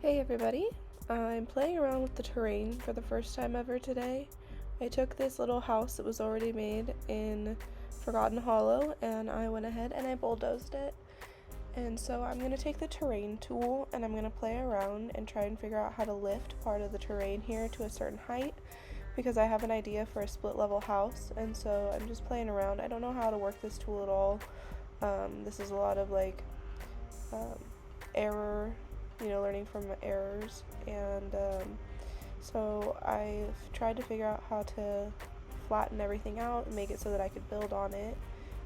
Hey everybody, I'm playing around with the terrain for the first time ever today. I took this little house that was already made in Forgotten Hollow and I went ahead and I bulldozed it. And so I'm going to take the terrain tool and I'm going to play around and try and figure out how to lift part of the terrain here to a certain height because I have an idea for a split level house, and so I'm just playing around. I don't know how to work this tool at all. This is a lot of um, error, learning from errors. And so I've tried to figure out how to flatten everything out and make it so that I could build on it.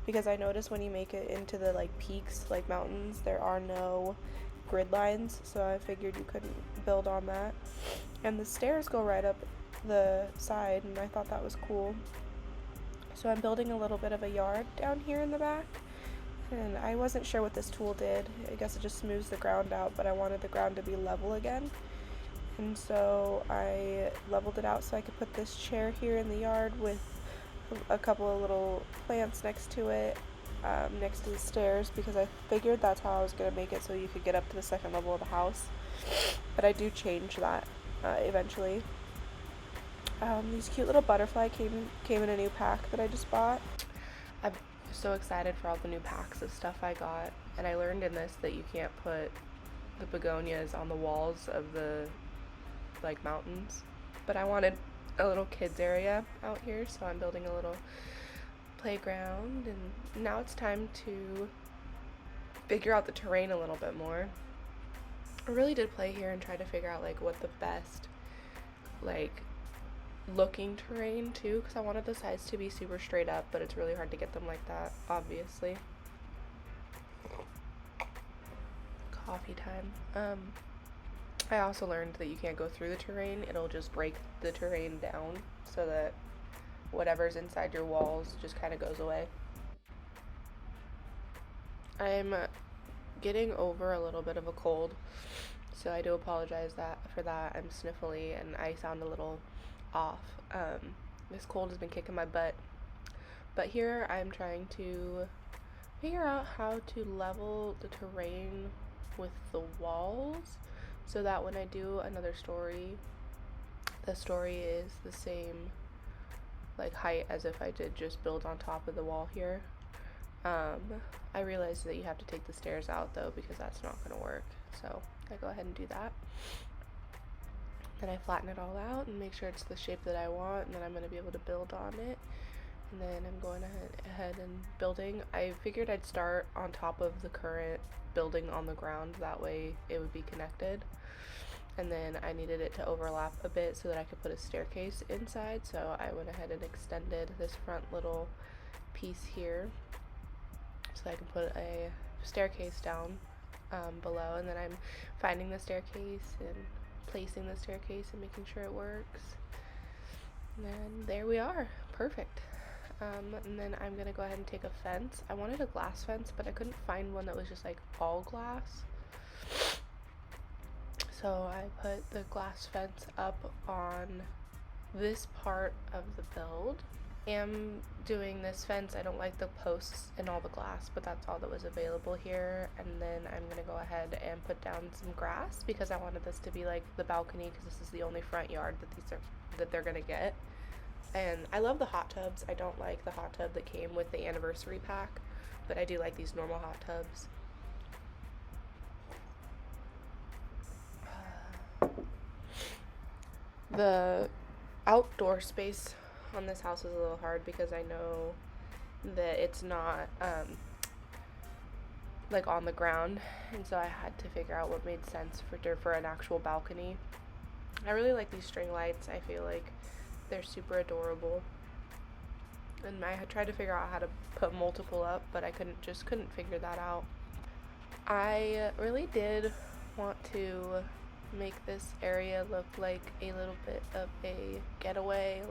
Because I noticed when you make it into the peaks, like mountains, there are no grid lines, so I figured you couldn't build on that. And the stairs go right up the side, and I thought that was cool. So I'm building a little bit of a yard down here in the back, and I wasn't sure what this tool did. I guess it just smooths the ground out, but I wanted the ground to be level again. And so I leveled it out so I could put this chair here in the yard with a couple of little plants next to it, next to the stairs, because I figured that's how I was going to make it so you could get up to the second level of the house. But I do change that eventually. These cute little butterfly came in a new pack that I just bought. I'm so excited for all the new packs of stuff I got, and I learned in this that you can't put the begonias on the walls of the mountains, but I wanted a little kids area out here, so I'm building a little playground, and now it's time to figure out the terrain a little bit more. I really did play here and try to figure out what the best looking terrain too, because I wanted the sides to be super straight up, but it's really hard to get them like that, obviously. Coffee time. I also learned that you can't go through the terrain. It'll just break the terrain down so that whatever's inside your walls just kind of goes away. I'm getting over a little bit of a cold, so I do apologize for that. I'm sniffly and I sound a little off. This cold has been kicking my butt. But here I'm trying to figure out how to level the terrain with the walls so that when I do another story, the story is the same height as if I did just build on top of the wall here. I realized that you have to take the stairs out though, because that's not going to work, so I go ahead and do that. Then I flatten it all out and make sure it's the shape that I want, and then I'm going to be able to build on it. And then I'm going ahead and building. I figured I'd start on top of the current building on the ground, that way it would be connected. And then I needed it to overlap a bit so that I could put a staircase inside, so I went ahead and extended this front little piece here so I can put a staircase down below. And then I'm finding the staircase and placing the staircase and making sure it works. And there we are. Perfect. And then I'm gonna go ahead and take a fence. I wanted a glass fence, but I couldn't find one that was just all glass. So I put the glass fence up on this part of the build. I'm doing this fence. I don't like the posts and all the glass, but that's all that was available here. And then I'm gonna go ahead and put down some grass because I wanted this to be the balcony, because this is the only front yard that they're gonna get. And I love the hot tubs. I don't like the hot tub that came with the anniversary pack, but I do like these normal hot tubs. The outdoor space on this house is a little hard because I know that it's not on the ground, and so I had to figure out what made sense for an actual balcony. I really like these string lights. I feel like they're super adorable, and I had tried to figure out how to put multiple up, but I couldn't figure that out. I really did want to make this area look like a little bit of a getaway,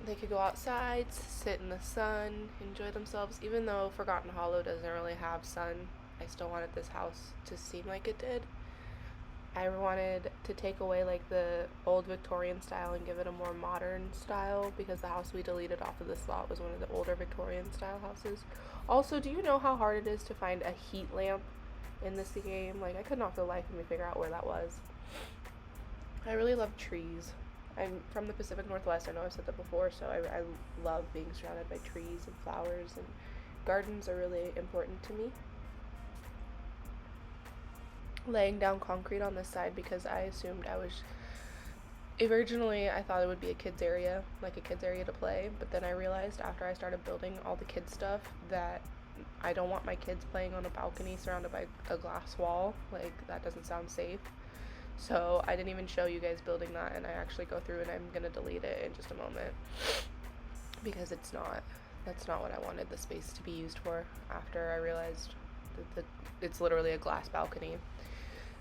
they could go outside, sit in the sun, enjoy themselves. Even though Forgotten Hollow doesn't really have sun, I still wanted this house to seem like it did. I wanted to take away the old Victorian style and give it a more modern style, because the house we deleted off of this lot was one of the older Victorian style houses. Also, do you know how hard it is to find a heat lamp in this game. Like, I could not for the life of me figure out where that was. I really love trees. I'm from the Pacific Northwest. I know I've said that before, so I love being surrounded by trees and flowers, and gardens are really important to me. Laying down concrete on this side because I assumed originally I thought it would be a kids area, like a kids area to play, but then I realized after I started building all the kids stuff that I don't want my kids playing on a balcony surrounded by a glass wall. Like, that doesn't sound safe. So I didn't even show you guys building that, and I actually go through and I'm gonna delete it in just a moment because that's not what I wanted the space to be used for after I realized that it's literally a glass balcony.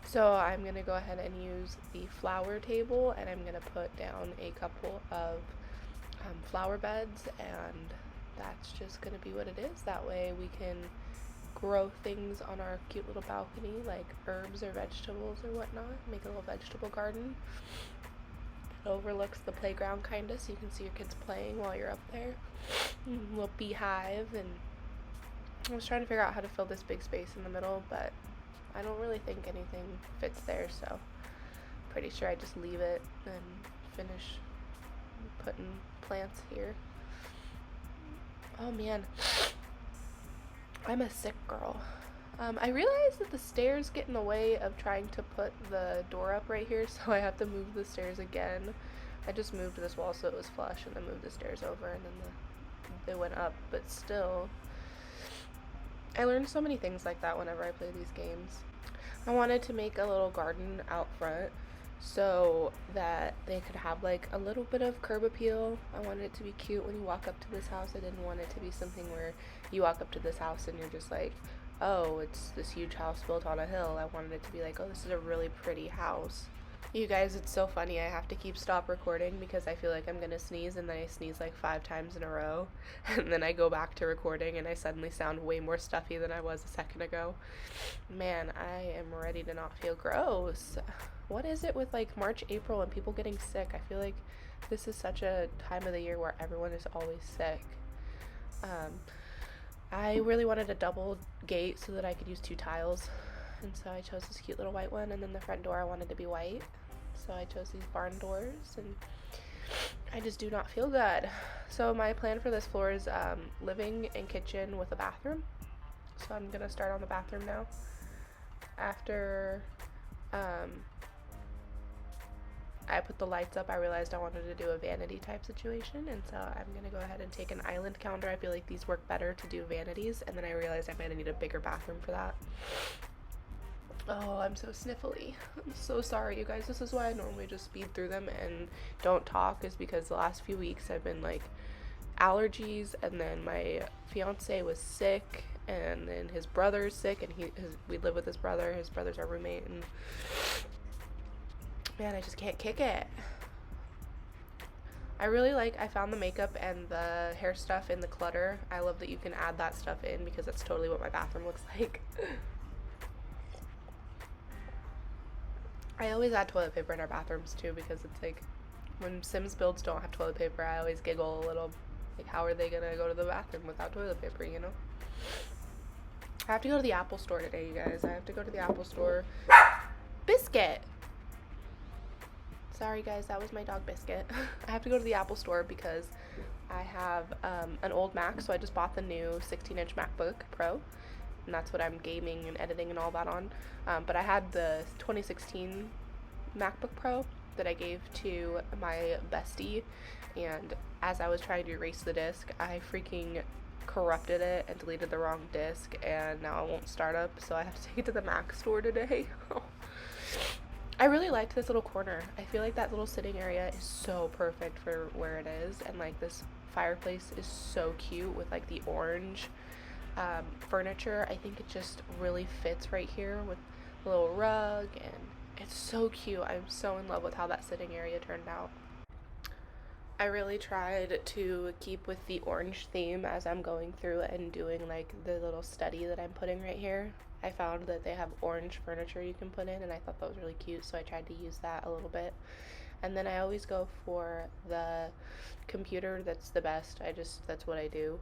So I'm gonna go ahead and use the flower table, and I'm gonna put down a couple of flower beds, and that's just gonna be what it is. That way we can grow things on our cute little balcony, like herbs or vegetables or whatnot. Make a little vegetable garden. It overlooks the playground kinda, so you can see your kids playing while you're up there. A little beehive, and I was trying to figure out how to fill this big space in the middle, but I don't really think anything fits there, so pretty sure I just leave it and finish putting plants here. Oh man, I'm a sick girl. I realized that the stairs get in the way of trying to put the door up right here, so I have to move the stairs again. I just moved this wall so it was flush, and then moved the stairs over, and then they went up, but still. I learned so many things like that whenever I play these games. I wanted to make a little garden out front so that they could have like a little bit of curb appeal. I wanted it to be cute when you walk up to this house. I didn't want it to be something where you walk up to this house and you're just like, oh, it's this huge house built on a hill. I wanted it to be like, oh, this is a really pretty house. You guys, it's so funny. I have to stop recording because I feel like I'm gonna sneeze, and then I sneeze like 5 times in a row, and then I go back to recording and I suddenly sound way more stuffy than I was a second ago. Man, I am ready to not feel gross. What is it with like March, April, and people getting sick? I feel like this is such a time of the year where everyone is always sick. I really wanted a double gate so that I could use 2 tiles. And so I chose this cute little white one, and then the front door I wanted to be white. So I chose these barn doors, and I just do not feel good. So my plan for this floor is living and kitchen with a bathroom. So I'm going to start on the bathroom now. After I put the lights up, I realized I wanted to do a vanity type situation, and so I'm going to go ahead and take an island counter. I feel like these work better to do vanities, and then I realized I might need a bigger bathroom for that. Oh, I'm so sniffly. I'm so sorry, you guys. This is why I normally just speed through them and don't talk, is because the last few weeks I've been like allergies, and then my fiance was sick, and then his brother's sick, and we live with his brother. His brother's our roommate, and man, I just can't kick it. I found the makeup and the hair stuff in the clutter. I love that you can add that stuff in because that's totally what my bathroom looks like. I always add toilet paper in our bathrooms too, because it's like when Sims builds don't have toilet paper, I always giggle a little, like, how are they gonna go to the bathroom without toilet paper, you know? I have to go to the Apple store today, you guys. I have to go to the Apple store. Biscuit! Sorry guys, that was my dog Biscuit. I have to go to the Apple store because I have an old Mac, so I just bought the new 16-inch MacBook Pro, and that's what I'm gaming and editing and all that on. But I had the 2016 MacBook Pro that I gave to my bestie, and as I was trying to erase the disk, I freaking corrupted it and deleted the wrong disk, and now it won't start up, so I have to take it to the Mac store today. I really liked this little corner. I feel like that little sitting area is so perfect for where it is, and like this fireplace is so cute with like the orange furniture. I think it just really fits right here with a little rug, and it's so cute. I'm so in love with how that sitting area turned out. I really tried to keep with the orange theme as I'm going through and doing like the little study that I'm putting right here. I found that they have orange furniture you can put in, and I thought that was really cute, so I tried to use that a little bit. And then I always go for the computer that's the best. That's what I do.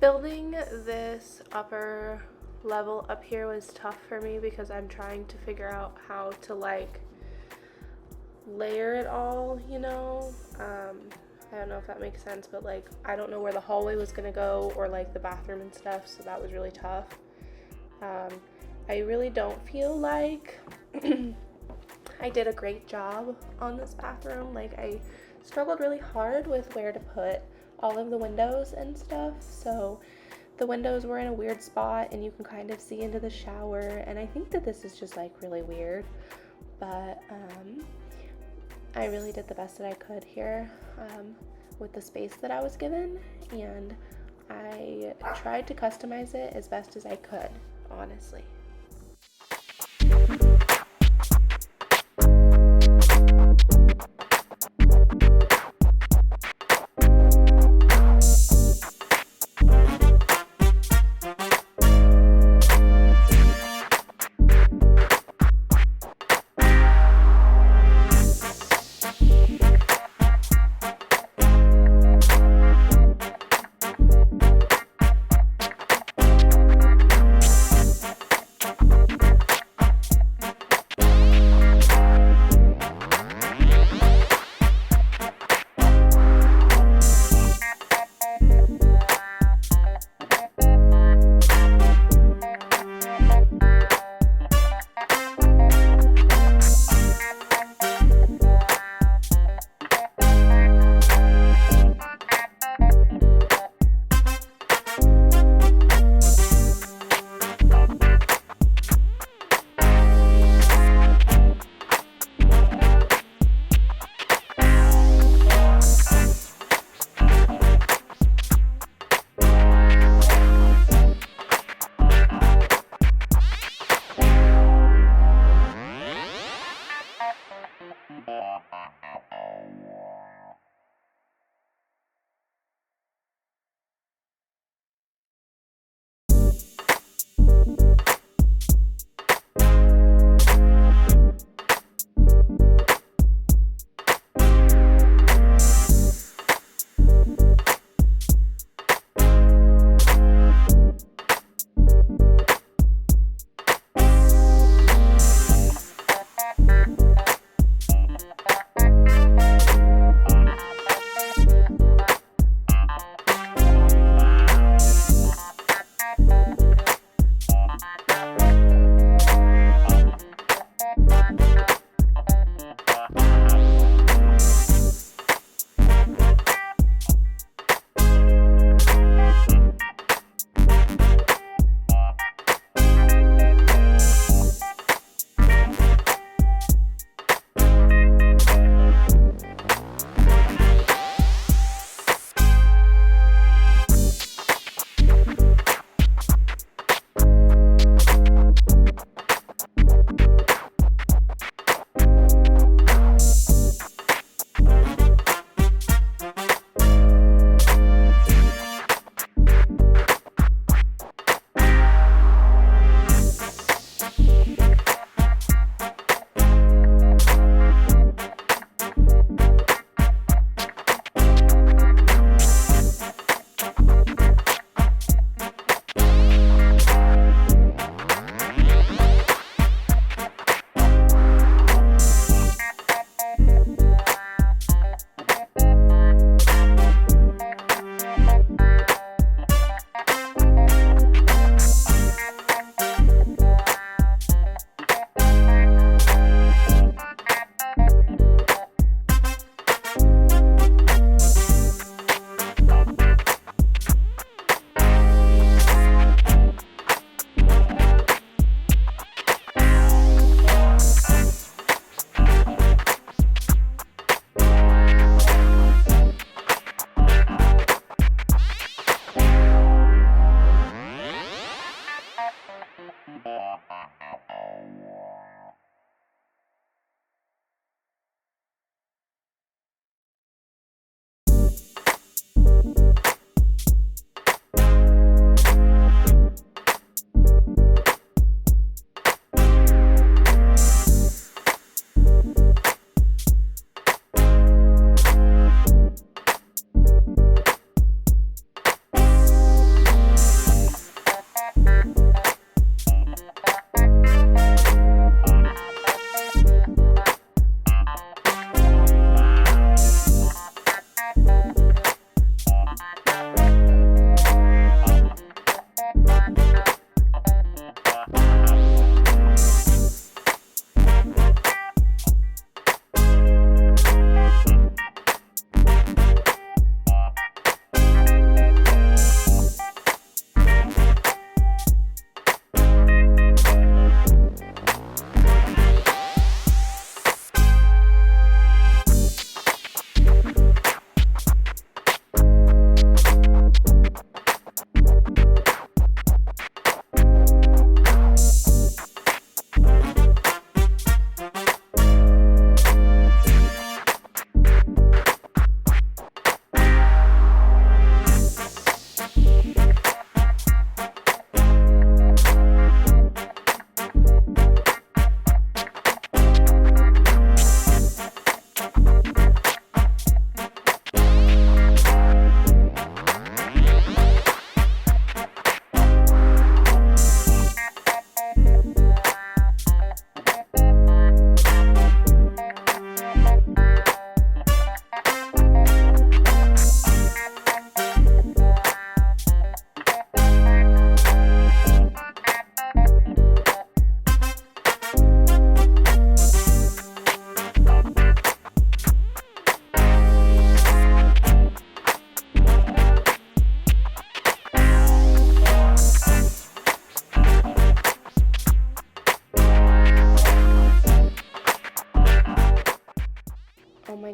Building this upper level up here was tough for me because I'm trying to figure out how to like layer it all, you know. I don't know if that makes sense, but like I don't know where the hallway was gonna go or like the bathroom and stuff, so that was really tough. I really don't feel like I did a great job on this bathroom. Like I struggled really hard with where to put all of the windows and stuff, so the windows were in a weird spot and you can kind of see into the shower, and I think that this is just like really weird, but I really did the best that I could here with the space that I was given, and I tried to customize it as best as I could, honestly.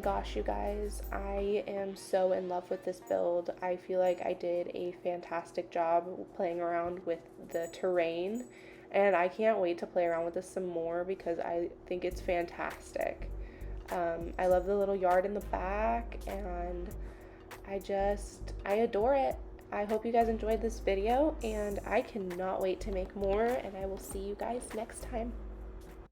gosh, you guys, I am so in love with this build. I feel like I did a fantastic job playing around with the terrain, and I can't wait to play around with this some more because I think it's fantastic. I love the little yard in the back, and I adore it. I hope you guys enjoyed this video, and I cannot wait to make more, and I will see you guys next time.